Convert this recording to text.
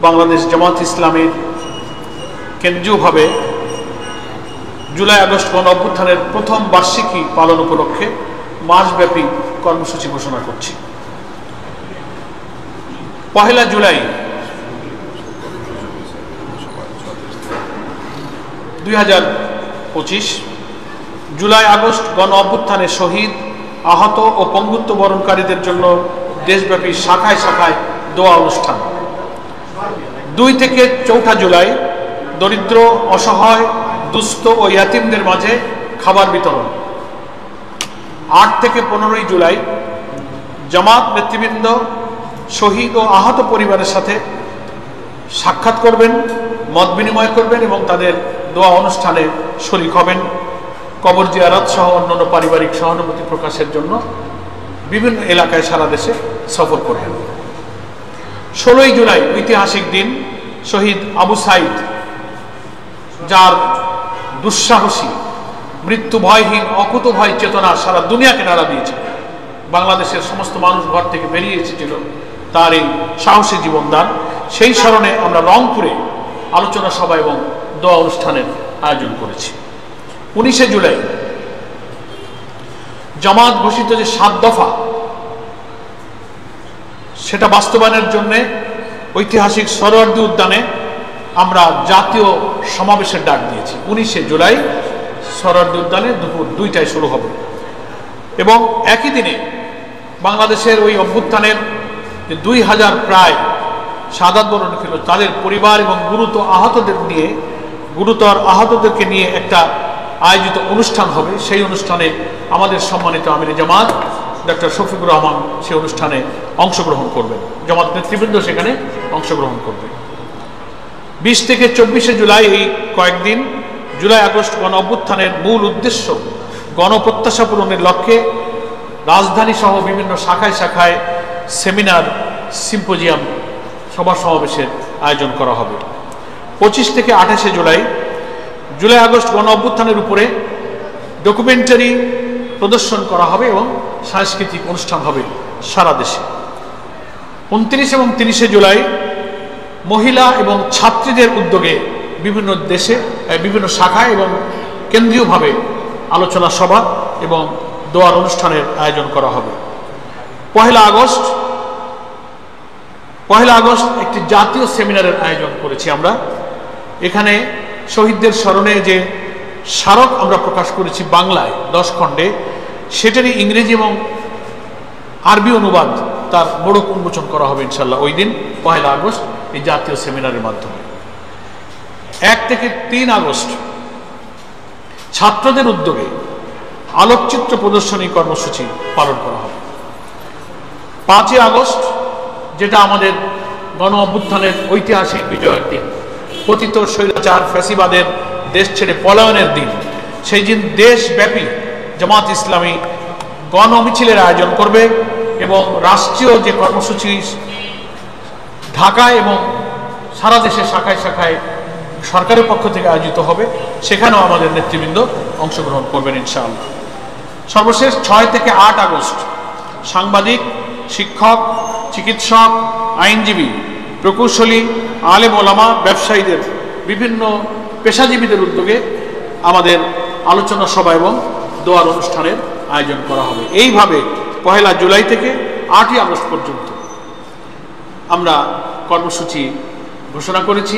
বাংলাদেশ জামাত ইসলামীর কেন্দ্রীয়ভাবে July August গণ অভ্যুত্থানের প্রথম বার্ষিকী পালন উপলক্ষে মাসব্যাপী কর্মসূচি ঘোষণা করছি। 1 জুলাই 2025 জুলাই আগস্ট গণ অভ্যুত্থানে শহীদ, আহত ও পঙ্গুত্ব বরণকারীদের জন্য দেশব্যাপী শাখায় শাখায় দোয়া অনুষ্ঠান। 2 থেকে 4 জুলাই দরিদ্র, অসহায়, দুস্থ ও ইয়াতিমদের মাঝে খাবার বিতরণ। 8 থেকে 15 জুলাই জামাত নেতৃবৃন্দ শহীদ ও আহত পরিবারের সাথে সাক্ষাৎ করবেন, মত বিনিময় করবেন এবং তাদের দোয়া অনুষ্ঠানে শরীক হবেন। কবর জিয়ারত সহ অন্যান্য পারিবারিক সহানুভূতি প্রকাশের জন্য বিভিন্ন এলাকায় সারা দেশে সফর করবেন। 16 জুলাই ঐতিহাসিক দিন, শহীদ আবু সাইদ, যার দুঃসাহসী, মৃত্যু ভয়হীন, অকুত ভয় চেতনা সারা দুনিয়াকে নাড়া দিয়েছে। বাংলাদেশের সমস্ত মানুষ ঘর থেকে বেরিয়ে এসেছিল তার এই সাহসী জীবনদান। সেই স্মরণে আমরা রংপুরে আলোচনা সভা এবং দোয়া অনুষ্ঠানের আয়োজন করেছি। 19 জুলাই জামাত ঘোষিত যে 7 দফা, সেটা বাস্তবায়নের জন্য ঐতিহাসিক সরোয়ার্দী উদ্যানে আমরা জাতীয় সমাবেশের ডাক দিয়েছি। 19 জুলাই সরোয়ার্দী উদ্যানে দুপুর 2টায় শুরু হবে এবং একই দিনে বাংলাদেশের ওই অভ্যুত্থানের 2000 প্রায় শাহাদাত বরণ ছিল তাদের পরিবার এবং গুরুতর আহতদেরকে নিয়ে একটা আয়োজিত অনুষ্ঠান হবে। সেই অনুষ্ঠানে আমাদের সম্মানিত আমির জামাত ডক্টর শফিকুর রহমান সেই অনুষ্ঠানে অংশগ্রহণ করবেন, জামাত নেতৃবৃন্দ সেখানে অংশগ্রহণ করবে। 20 থেকে 24 জুলাই এই কয়েকদিন জুলাই আগস্ট গণ অভ্যুত্থানের মূল উদ্দেশ্য গণপ্রত্যাশা পূরণের লক্ষ্যে রাজধানী সহ বিভিন্ন শাখায় শাখায় সেমিনার, সিম্পোজিয়াম, সভা সমাবেশের আয়োজন করা হবে। 25 থেকে 28 জুলাই জুলাই আগস্ট গণ অভ্যুত্থানের উপরে ডকুমেন্টারি প্রদর্শন করা হবে এবং সাংস্কৃতিক অনুষ্ঠান হবে সারা দেশে। 29 এবং 30 জুলাই মহিলা এবং ছাত্রীদের উদ্যোগে বিভিন্ন দেশে, বিভিন্ন শাখায় এবং কেন্দ্রীয়ভাবে আলোচনা সভা এবং দোয়ার অনুষ্ঠানের আয়োজন করা হবে। 1 আগস্ট একটি জাতীয় সেমিনারের আয়োজন করেছি আমরা। এখানে শহীদদের স্মরণে যে স্মারক আমরা প্রকাশ করেছি বাংলায় 10 খণ্ডে, সেটারই ইংরেজি এবং আরবি অনুবাদ, তার মোড়ক উন্মোচন করা হবে ইনশাল্লাহ ওই দিন 1 আগস্ট এই জাতীয় সেমিনারের মাধ্যমে। 1 থেকে 3 আগস্ট ছাত্রদের উদ্যোগে আলোকচিত্র প্রদর্শনী কর্মসূচি পালন করা হবে। 5 আগস্ট, যেটা আমাদের গণ অভ্যুত্থানের ঐতিহাসিক বিজয়ের দিন, পতিত স্বৈরাচার ফ্যাসিবাদের দেশ ছেড়ে পলায়নের দিন, সেই দিন দেশব্যাপী জামাত ইসলামী গণ মিছিলের আয়োজন করবে এবং রাষ্ট্রীয় যে কর্মসূচি ঢাকায় এবং সারা দেশে শাখায় শাখায় সরকারের পক্ষ থেকে আয়োজিত হবে, সেখানেও আমাদের নেতৃবৃন্দ অংশগ্রহণ করবেন ইনশাআল্লাহ। সর্বশেষ 6 থেকে 8 আগস্ট সাংবাদিক, শিক্ষক, চিকিৎসক, আইনজীবী, প্রকৌশলী, আলেম ওলামা, ব্যবসায়ীদের, বিভিন্ন পেশাজীবীদের উদ্যোগে আমাদের আলোচনা সভা এবং দোয়ার অনুষ্ঠানের আয়োজন করা হবে। এইভাবে 1 জুলাই থেকে 8 আগস্ট পর্যন্ত আমরা কর্মসূচি ঘোষণা করেছি।